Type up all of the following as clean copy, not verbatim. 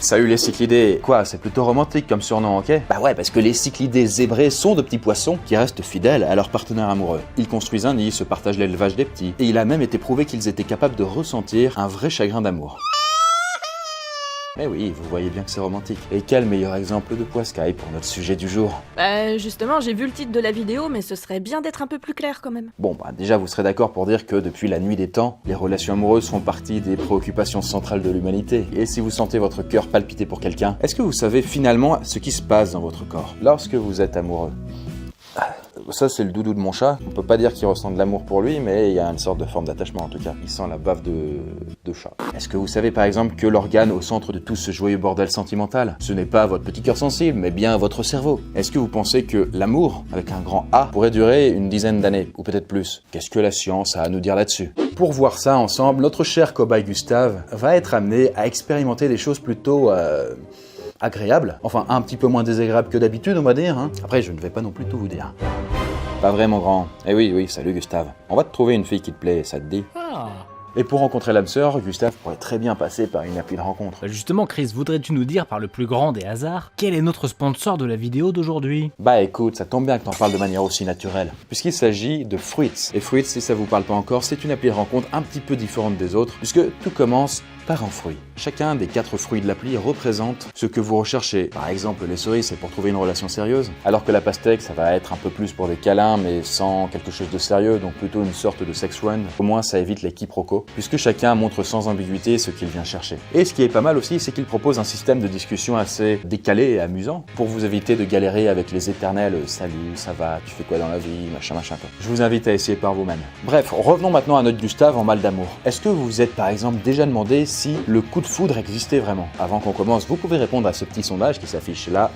Salut les cyclidés. Quoi, c'est plutôt romantique comme surnom, ok? Bah ouais, parce que les cyclidés zébrés sont de petits poissons qui restent fidèles à leur partenaire amoureux. Ils construisent un nid, se partagent l'élevage des petits, et il a même été prouvé qu'ils étaient capables de ressentir un vrai chagrin d'amour. Eh oui, vous voyez bien que c'est romantique. Et quel meilleur exemple de poiscaille pour notre sujet du jour? Justement, j'ai vu le titre de la vidéo, mais ce serait bien d'être un peu plus clair quand même. Bon, déjà vous serez d'accord pour dire que depuis la nuit des temps, les relations amoureuses font partie des préoccupations centrales de l'humanité. Et si vous sentez votre cœur palpiter pour quelqu'un, est-ce que vous savez finalement ce qui se passe dans votre corps lorsque vous êtes amoureux? Ça, c'est le doudou de mon chat. On peut pas dire qu'il ressent de l'amour pour lui, mais il y a une sorte de forme d'attachement en tout cas. Il sent la baffe de chat. Est-ce que vous savez par exemple que l'organe au centre de tout ce joyeux bordel sentimental, ce n'est pas votre petit cœur sensible, mais bien votre cerveau? Est-ce que vous pensez que l'amour, avec un grand A, pourrait durer une dizaine d'années, ou peut-être plus? Qu'est-ce que la science a à nous dire là-dessus? Pour voir ça ensemble, notre cher cobaye Gustave va être amené à expérimenter des choses plutôt agréable, enfin un petit peu moins désagréable que d'habitude on va dire, hein. Après je ne vais pas non plus tout vous dire. Pas vrai mon grand. Eh oui, salut Gustave. On va te trouver une fille qui te plaît, ça te dit? Et pour rencontrer l'âme sœur, Gustave pourrait très bien passer par une appli de rencontre. Justement Chris, voudrais-tu nous dire par le plus grand des hasards, quel est notre sponsor de la vidéo d'aujourd'hui? Bah écoute, ça tombe bien que t'en parles de manière aussi naturelle, puisqu'il s'agit de Fruits. Et Fruits, si ça vous parle pas encore, c'est une appli de rencontre un petit peu différente des autres, puisque tout commence par un fruit. Chacun des 4 fruits de l'appli représente ce que vous recherchez. Par exemple, les cerises, c'est pour trouver une relation sérieuse, alors que la pastèque, ça va être un peu plus pour des câlins, mais sans quelque chose de sérieux, donc plutôt une sorte de sex friend. Au moins, ça évite les quiproquos, puisque chacun montre sans ambiguïté ce qu'il vient chercher. Et ce qui est pas mal aussi, c'est qu'il propose un système de discussion assez décalé et amusant, pour vous éviter de galérer avec les éternels « Salut, ça va, tu fais quoi dans la vie ?» machin quoi. Je vous invite à essayer par vous-même. Bref, revenons maintenant à notre Gustave en mal d'amour. Est-ce que vous vous êtes par exemple déjà demandé si le coup de foudre existait vraiment? Avant qu'on commence, vous pouvez répondre à ce petit sondage qui s'affiche là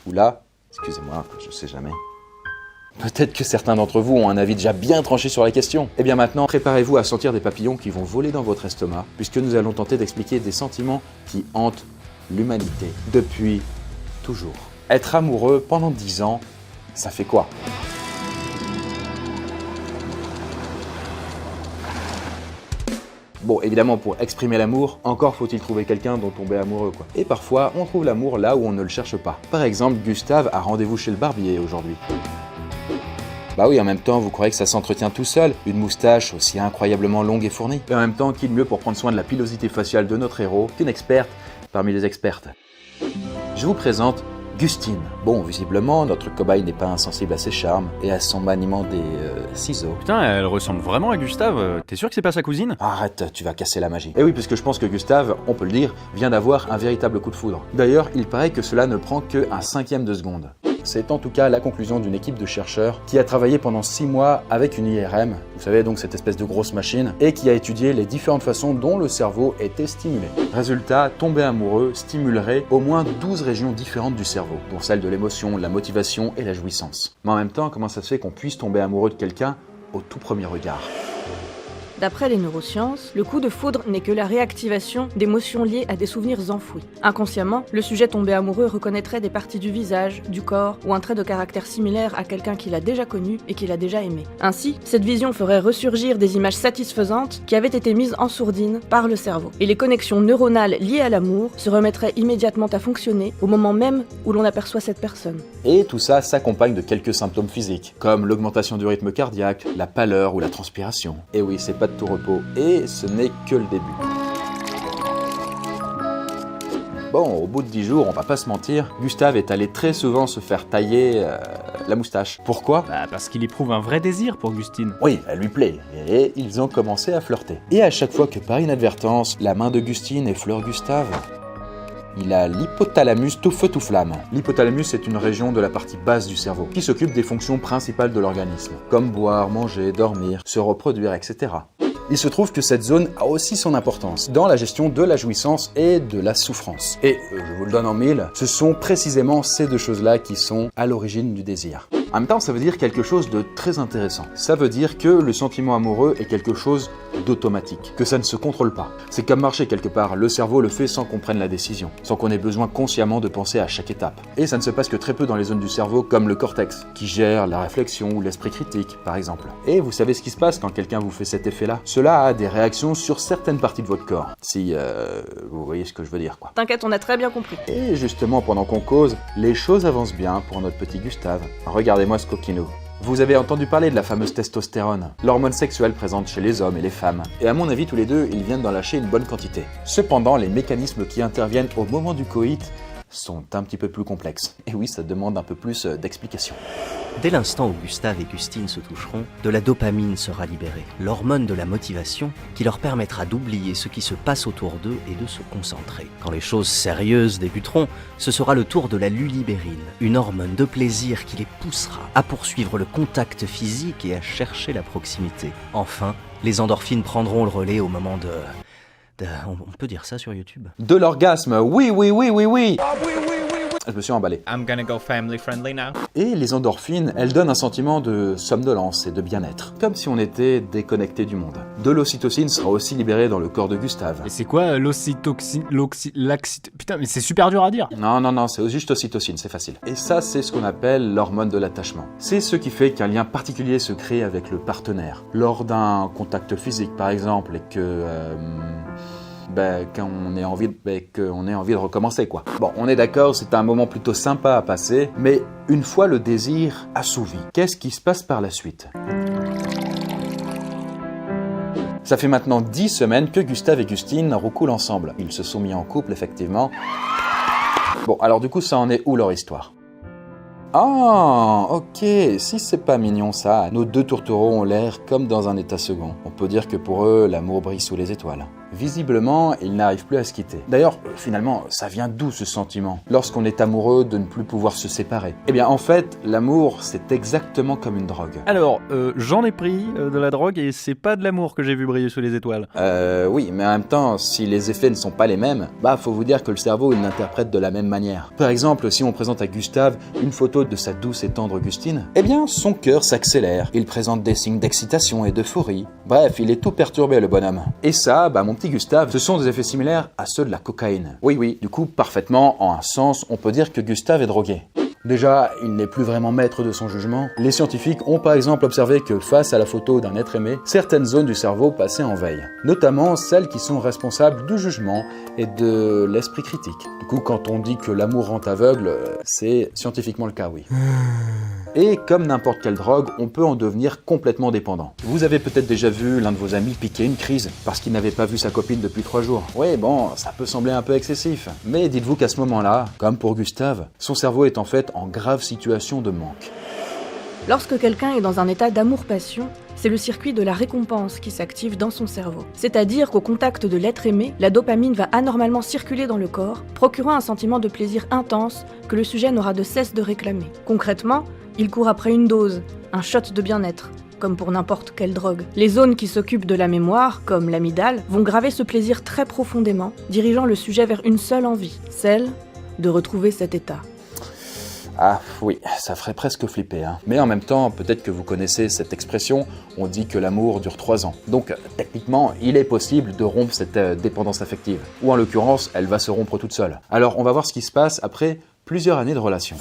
ou là. Excusez-moi, je sais jamais. Peut-être que certains d'entre vous ont un avis déjà bien tranché sur la question. Et bien maintenant, préparez-vous à sentir des papillons qui vont voler dans votre estomac, puisque nous allons tenter d'expliquer des sentiments qui hantent l'humanité depuis toujours. Être amoureux pendant 10 ans, ça fait quoi? Bon, évidemment, pour exprimer l'amour, encore faut-il trouver quelqu'un dont tomber amoureux, quoi. Et parfois, on trouve l'amour là où on ne le cherche pas. Par exemple, Gustave a rendez-vous chez le barbier aujourd'hui. Bah oui, en même temps, vous croyez que ça s'entretient tout seul? Une moustache aussi incroyablement longue et fournie? Et en même temps, qui de mieux pour prendre soin de la pilosité faciale de notre héros qu'une experte parmi les expertes? Je vous présente Gustine. Bon, visiblement, notre cobaye n'est pas insensible à ses charmes et à son maniement des ciseaux. Putain, elle ressemble vraiment à Gustave. T'es sûr que c'est pas sa cousine? Arrête, tu vas casser la magie. Et oui, puisque je pense que Gustave, on peut le dire, vient d'avoir un véritable coup de foudre. D'ailleurs, il paraît que cela ne prend qu'un cinquième de seconde. C'est en tout cas la conclusion d'une équipe de chercheurs qui a travaillé pendant 6 mois avec une IRM, vous savez donc cette espèce de grosse machine, et qui a étudié les différentes façons dont le cerveau était stimulé. Résultat, tomber amoureux stimulerait au moins 12 régions différentes du cerveau, dont celle de l'émotion, la motivation et la jouissance. Mais en même temps, comment ça se fait qu'on puisse tomber amoureux de quelqu'un au tout premier regard? D'après les neurosciences, le coup de foudre n'est que la réactivation d'émotions liées à des souvenirs enfouis. Inconsciemment, le sujet tombé amoureux reconnaîtrait des parties du visage, du corps ou un trait de caractère similaire à quelqu'un qu'il a déjà connu et qu'il a déjà aimé. Ainsi, cette vision ferait ressurgir des images satisfaisantes qui avaient été mises en sourdine par le cerveau. Et les connexions neuronales liées à l'amour se remettraient immédiatement à fonctionner au moment même où l'on aperçoit cette personne. Et tout ça s'accompagne de quelques symptômes physiques, comme l'augmentation du rythme cardiaque, la pâleur ou la transpiration. Et oui, c'est pas de tout repos, et ce n'est que le début. Bon, au bout de 10 jours, on va pas se mentir, Gustave est allé très souvent se faire tailler la moustache. Pourquoi? Parce qu'il éprouve un vrai désir pour Gustine. Oui, elle lui plaît, et ils ont commencé à flirter. Et à chaque fois que par inadvertance, la main de Gustine effleure Gustave, il a l'hypothalamus tout feu tout flamme. L'hypothalamus est une région de la partie basse du cerveau qui s'occupe des fonctions principales de l'organisme, comme boire, manger, dormir, se reproduire, etc. Il se trouve que cette zone a aussi son importance dans la gestion de la jouissance et de la souffrance. Et, je vous le donne en mille, ce sont précisément ces deux choses-là qui sont à l'origine du désir. En même temps, ça veut dire quelque chose de très intéressant. Ça veut dire que le sentiment amoureux est quelque chose d'automatique, que ça ne se contrôle pas. C'est comme marcher quelque part, le cerveau le fait sans qu'on prenne la décision, sans qu'on ait besoin consciemment de penser à chaque étape. Et ça ne se passe que très peu dans les zones du cerveau comme le cortex, qui gère la réflexion ou l'esprit critique, par exemple. Et vous savez ce qui se passe quand quelqu'un vous fait cet effet-là? Cela a des réactions sur certaines parties de votre corps. Si, vous voyez ce que je veux dire, quoi. T'inquiète, on a très bien compris. Et justement, pendant qu'on cause, les choses avancent bien pour notre petit Gustave. Regardez-moi ce coquinou. Vous avez entendu parler de la fameuse testostérone, l'hormone sexuelle présente chez les hommes et les femmes. Et à mon avis, tous les deux, ils viennent d'en lâcher une bonne quantité. Cependant, les mécanismes qui interviennent au moment du coït sont un petit peu plus complexes. Et oui, ça demande un peu plus d'explication. Dès l'instant où Gustave et Gustine se toucheront, de la dopamine sera libérée, l'hormone de la motivation qui leur permettra d'oublier ce qui se passe autour d'eux et de se concentrer. Quand les choses sérieuses débuteront, ce sera le tour de la lulibérine, une hormone de plaisir qui les poussera à poursuivre le contact physique et à chercher la proximité. Enfin, les endorphines prendront le relais au moment on peut dire ça sur YouTube? De l'orgasme, oui, oui, oui, oui, oui. Ah oui, oui, oui, oui. Je me suis emballé. I'm gonna go family friendly now. Et les endorphines, elles donnent un sentiment de somnolence et de bien-être, comme si on était déconnecté du monde. De l'ocytocine sera aussi libérée dans le corps de Gustave. Et c'est quoi Putain, mais c'est super dur à dire. Non, c'est juste ocytocine, c'est facile. Et ça, c'est ce qu'on appelle l'hormone de l'attachement. C'est ce qui fait qu'un lien particulier se crée avec le partenaire. Lors d'un contact physique, par exemple, et que... qu'on ait envie de recommencer, quoi. Bon, on est d'accord, c'est un moment plutôt sympa à passer, mais une fois le désir assouvi, qu'est-ce qui se passe par la suite? Ça fait maintenant 10 semaines que Gustave et Gustine roucoulent ensemble. Ils se sont mis en couple, effectivement. Bon, alors du coup, ça en est où leur histoire? Ah, ok, si c'est pas mignon ça, nos deux tourtereaux ont l'air comme dans un état second. On peut dire que pour eux, l'amour brille sous les étoiles. Visiblement, ils n'arrivent plus à se quitter. D'ailleurs, finalement, ça vient d'où ce sentiment? Lorsqu'on est amoureux de ne plus pouvoir se séparer. Eh bien, en fait, l'amour, c'est exactement comme une drogue. Alors, j'en ai pris de la drogue et c'est pas de l'amour que j'ai vu briller sous les étoiles. Oui, mais en même temps, si les effets ne sont pas les mêmes, faut vous dire que le cerveau, il l'interprète de la même manière. Par exemple, si on présente à Gustave une photo de sa douce et tendre Gustine, eh bien, son cœur s'accélère. Il présente des signes d'excitation et d'euphorie. Bref, il est tout perturbé, le bonhomme. Et ça, mon petit Gustave, ce sont des effets similaires à ceux de la cocaïne. Oui, du coup, parfaitement, en un sens, on peut dire que Gustave est drogué. Déjà, il n'est plus vraiment maître de son jugement. Les scientifiques ont par exemple observé que face à la photo d'un être aimé, certaines zones du cerveau passaient en veille. Notamment celles qui sont responsables du jugement et de l'esprit critique. Du coup, quand on dit que l'amour rend aveugle, c'est scientifiquement le cas, oui. Et comme n'importe quelle drogue, on peut en devenir complètement dépendant. Vous avez peut-être déjà vu l'un de vos amis piquer une crise parce qu'il n'avait pas vu sa copine depuis 3 jours. Oui, bon, ça peut sembler un peu excessif. Mais dites-vous qu'à ce moment-là, comme pour Gustave, son cerveau est en fait en grave situation de manque. Lorsque quelqu'un est dans un état d'amour-passion, c'est le circuit de la récompense qui s'active dans son cerveau. C'est-à-dire qu'au contact de l'être aimé, la dopamine va anormalement circuler dans le corps, procurant un sentiment de plaisir intense que le sujet n'aura de cesse de réclamer. Concrètement, il court après une dose, un shot de bien-être, comme pour n'importe quelle drogue. Les zones qui s'occupent de la mémoire, comme l'amygdale, vont graver ce plaisir très profondément, dirigeant le sujet vers une seule envie, celle de retrouver cet état. Ah oui, ça ferait presque flipper, hein. Mais en même temps, peut-être que vous connaissez cette expression, on dit que l'amour dure 3 ans. Donc, techniquement, il est possible de rompre cette dépendance affective. Ou en l'occurrence, elle va se rompre toute seule. Alors, on va voir ce qui se passe après plusieurs années de relation.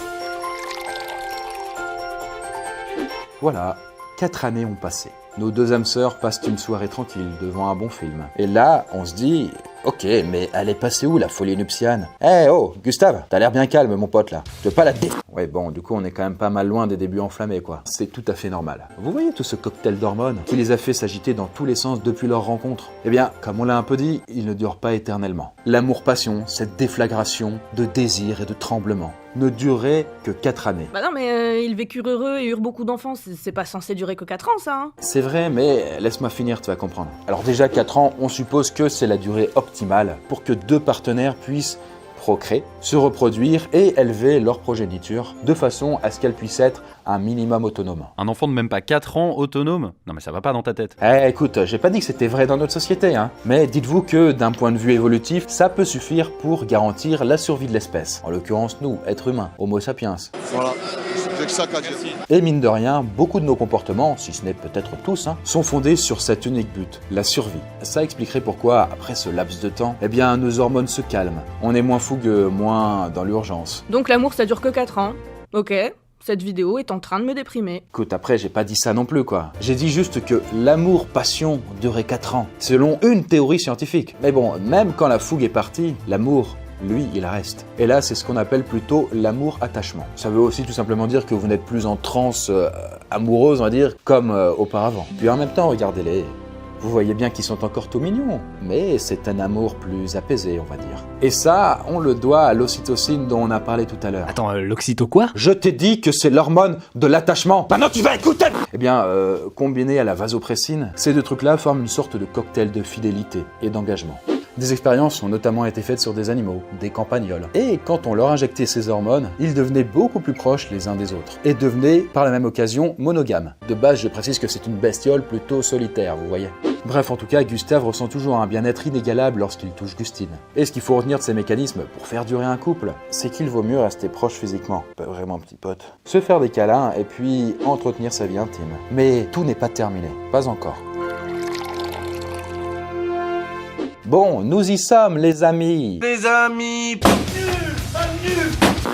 Voilà, 4 années ont passé. Nos 2 âmes sœurs passent une soirée tranquille devant un bon film. Et là, on se dit... Ok, mais elle est passée où la folie nuptiale? Oh, Gustave, t'as l'air bien calme mon pote là. Tu veux pas la dé... Ouais bon, du coup on est quand même pas mal loin des débuts enflammés quoi. C'est tout à fait normal. Vous voyez tout ce cocktail d'hormones qui les a fait s'agiter dans tous les sens depuis leur rencontre? Eh bien, comme on l'a un peu dit, il ne dure pas éternellement. L'amour-passion, cette déflagration de désir et de tremblement, ne durait que 4 années. Bah non mais ils vécurent heureux et eurent beaucoup d'enfants, c'est pas censé durer que 4 ans ça hein. C'est vrai, mais laisse-moi finir, tu vas comprendre. Alors déjà 4 ans, on suppose que c'est la durée optimale pour que 2 partenaires puissent procréer, se reproduire et élever leur progéniture de façon à ce qu'elle puisse être un minimum autonome. Un enfant de même pas 4 ans autonome? Non mais ça va pas dans ta tête. Écoute, j'ai pas dit que c'était vrai dans notre société, hein. Mais dites-vous que d'un point de vue évolutif, ça peut suffire pour garantir la survie de l'espèce. En l'occurrence nous, êtres humains, Homo sapiens. Voilà, c'est avec ça qu'à dire. Et mine de rien, beaucoup de nos comportements, si ce n'est peut-être tous, sont fondés sur cet unique but, la survie. Ça expliquerait pourquoi, après ce laps de temps, eh bien nos hormones se calment, on est moins fougueux, moins dans l'urgence. Donc l'amour ça dure que 4 ans. Ok, cette vidéo est en train de me déprimer. Écoute, après, j'ai pas dit ça non plus, quoi. J'ai dit juste que l'amour-passion durait 4 ans, selon une théorie scientifique. Mais bon, même quand la fougue est partie, l'amour, lui, il reste. Et là, c'est ce qu'on appelle plutôt l'amour-attachement. Ça veut aussi tout simplement dire que vous n'êtes plus en transe amoureuse, on va dire, comme auparavant. Puis en même temps, regardez-les. Vous voyez bien qu'ils sont encore tout mignons, mais c'est un amour plus apaisé, on va dire. Et ça, on le doit à l'ocytocine dont on a parlé tout à l'heure. Attends, l'oxyto quoi? Je t'ai dit que c'est l'hormone de l'attachement. Maintenant tu vas écouter. Eh bien, combiné à la vasopressine, ces deux trucs-là forment une sorte de cocktail de fidélité et d'engagement. Des expériences ont notamment été faites sur des animaux, des campagnols. Et quand on leur injectait ces hormones, ils devenaient beaucoup plus proches les uns des autres. Et devenaient, par la même occasion, monogames. De base, je précise que c'est une bestiole plutôt solitaire, vous voyez. Bref, en tout cas, Gustave ressent toujours un bien-être inégalable lorsqu'il touche Gustine. Et ce qu'il faut retenir de ces mécanismes pour faire durer un couple, c'est qu'il vaut mieux rester proche physiquement, pas vraiment petit pote. Se faire des câlins et puis entretenir sa vie intime. Mais tout n'est pas terminé, pas encore. Bon, nous y sommes, les amis. Les amis.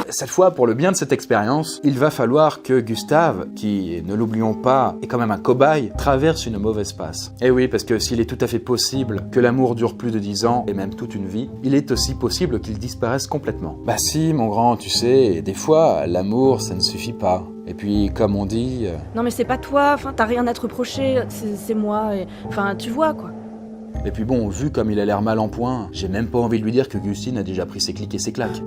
Cette fois, pour le bien de cette expérience, il va falloir que Gustave, qui, ne l'oublions pas, est quand même un cobaye, traverse une mauvaise passe. Et oui, parce que s'il est tout à fait possible que l'amour dure plus de 10 ans, et même toute une vie, il est aussi possible qu'il disparaisse complètement. Bah si, mon grand, tu sais, des fois, l'amour, ça ne suffit pas. Et puis, comme on dit... Non mais c'est pas toi, enfin t'as rien à te reprocher, c'est moi, et... enfin tu vois quoi. Et puis bon, vu comme il a l'air mal en point, j'ai même pas envie de lui dire que Gustine a déjà pris ses clics et ses claques.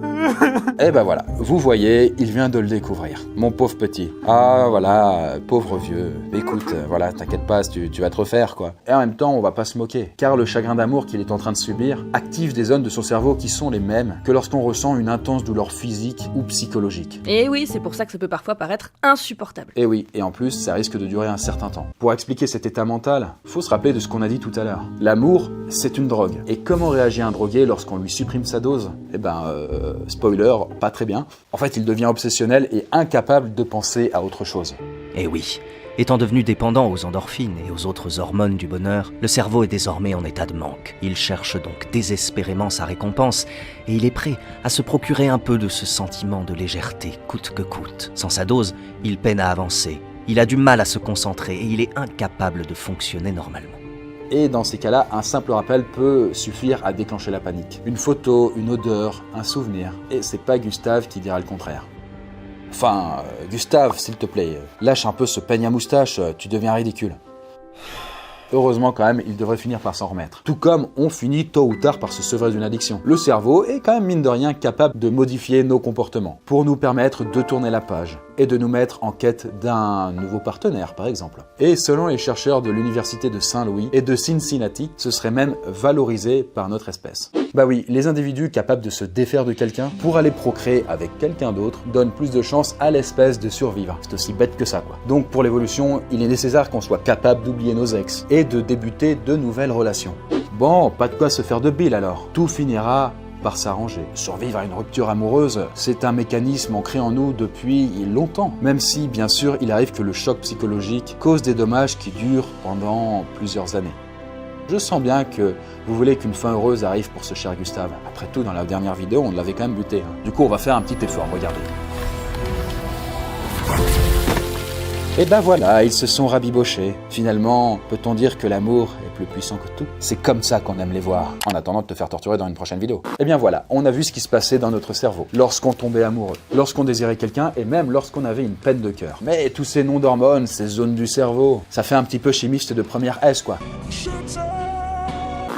Et ben voilà, vous voyez, il vient de le découvrir. Mon pauvre petit. Ah voilà, pauvre vieux. Écoute, voilà, t'inquiète pas, tu vas te refaire quoi. Et en même temps, on va pas se moquer, car le chagrin d'amour qu'il est en train de subir active des zones de son cerveau qui sont les mêmes que lorsqu'on ressent une intense douleur physique ou psychologique. Et oui, c'est pour ça que ça peut parfois paraître insupportable. Et oui, et en plus, ça risque de durer un certain temps. Pour expliquer cet état mental, faut se rappeler de ce qu'on a dit tout à l'heure. L'amour, c'est une drogue. Et comment réagit un drogué lorsqu'on lui supprime sa dose? Eh ben, spoiler, pas très bien. En fait, il devient obsessionnel et incapable de penser à autre chose. Et oui, étant devenu dépendant aux endorphines et aux autres hormones du bonheur, le cerveau est désormais en état de manque. Il cherche donc désespérément sa récompense et il est prêt à se procurer un peu de ce sentiment de légèreté, coûte que coûte. Sans sa dose, il peine à avancer, il a du mal à se concentrer et il est incapable de fonctionner normalement. Et dans ces cas-là, un simple rappel peut suffire à déclencher la panique. Une photo, une odeur, un souvenir. Et c'est pas Gustave qui dira le contraire. Enfin, Gustave, s'il te plaît, lâche un peu ce peigne à moustache, tu deviens ridicule. Heureusement quand même, il devrait finir par s'en remettre. Tout comme on finit tôt ou tard par se sevrer d'une addiction. Le cerveau est quand même mine de rien capable de modifier nos comportements pour nous permettre de tourner la page et de nous mettre en quête d'un nouveau partenaire par exemple. Et selon les chercheurs de l'université de Saint-Louis et de Cincinnati, ce serait même valorisé par notre espèce. Bah oui, les individus capables de se défaire de quelqu'un pour aller procréer avec quelqu'un d'autre donnent plus de chances à l'espèce de survivre. C'est aussi bête que ça quoi. Donc pour l'évolution, il est nécessaire qu'on soit capable d'oublier nos ex et de débuter de nouvelles relations. Bon, pas de quoi se faire de bile alors. Tout finira par s'arranger. Survivre à une rupture amoureuse, c'est un mécanisme ancré en nous depuis longtemps. Même si, bien sûr, il arrive que le choc psychologique cause des dommages qui durent pendant plusieurs années. Je sens bien que vous voulez qu'une fin heureuse arrive pour ce cher Gustave. Après tout, dans la dernière vidéo, on l'avait quand même buté. Du coup, on va faire un petit effort, regardez. Et ben voilà, ils se sont rabibochés. Finalement, peut-on dire que l'amour est plus puissant que tout? C'est comme ça qu'on aime les voir, en attendant de te faire torturer dans une prochaine vidéo. Et bien voilà, on a vu ce qui se passait dans notre cerveau, lorsqu'on tombait amoureux, lorsqu'on désirait quelqu'un et même lorsqu'on avait une peine de cœur. Mais tous ces noms d'hormones, ces zones du cerveau, ça fait un petit peu chimiste de première S quoi.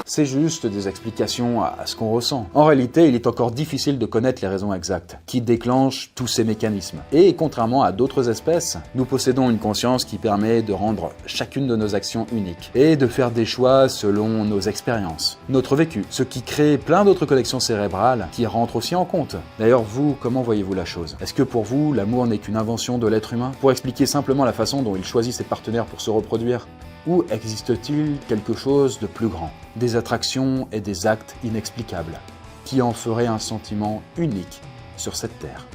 C'est juste des explications à ce qu'on ressent. En réalité, il est encore difficile de connaître les raisons exactes qui déclenchent tous ces mécanismes. Et contrairement à d'autres espèces, nous possédons une conscience qui permet de rendre chacune de nos actions uniques et de faire des choix selon nos expériences, notre vécu, ce qui crée plein d'autres connexions cérébrales qui rentrent aussi en compte. D'ailleurs, vous, comment voyez-vous la chose? Est-ce que pour vous, l'amour n'est qu'une invention de l'être humain pour expliquer simplement la façon dont il choisit ses partenaires pour se reproduire? Ou existe-t-il quelque chose de plus grand, des attractions et des actes inexplicables, qui en feraient un sentiment unique sur cette terre?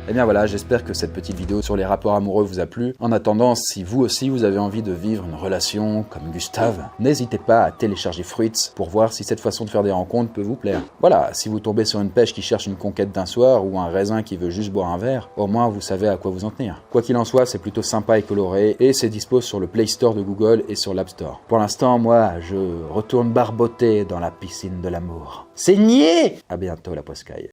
Et bien voilà, j'espère que cette petite vidéo sur les rapports amoureux vous a plu. En attendant, si vous aussi vous avez envie de vivre une relation comme Gustave, n'hésitez pas à télécharger Fruits pour voir si cette façon de faire des rencontres peut vous plaire. Voilà, si vous tombez sur une pêche qui cherche une conquête d'un soir ou un raisin qui veut juste boire un verre, au moins vous savez à quoi vous en tenir. Quoi qu'il en soit, c'est plutôt sympa et coloré et c'est dispo sur le Play Store de Google et sur l'App Store. Pour l'instant, moi, je retourne barboter dans la piscine de l'amour. C'est niais! À bientôt la poiscaille.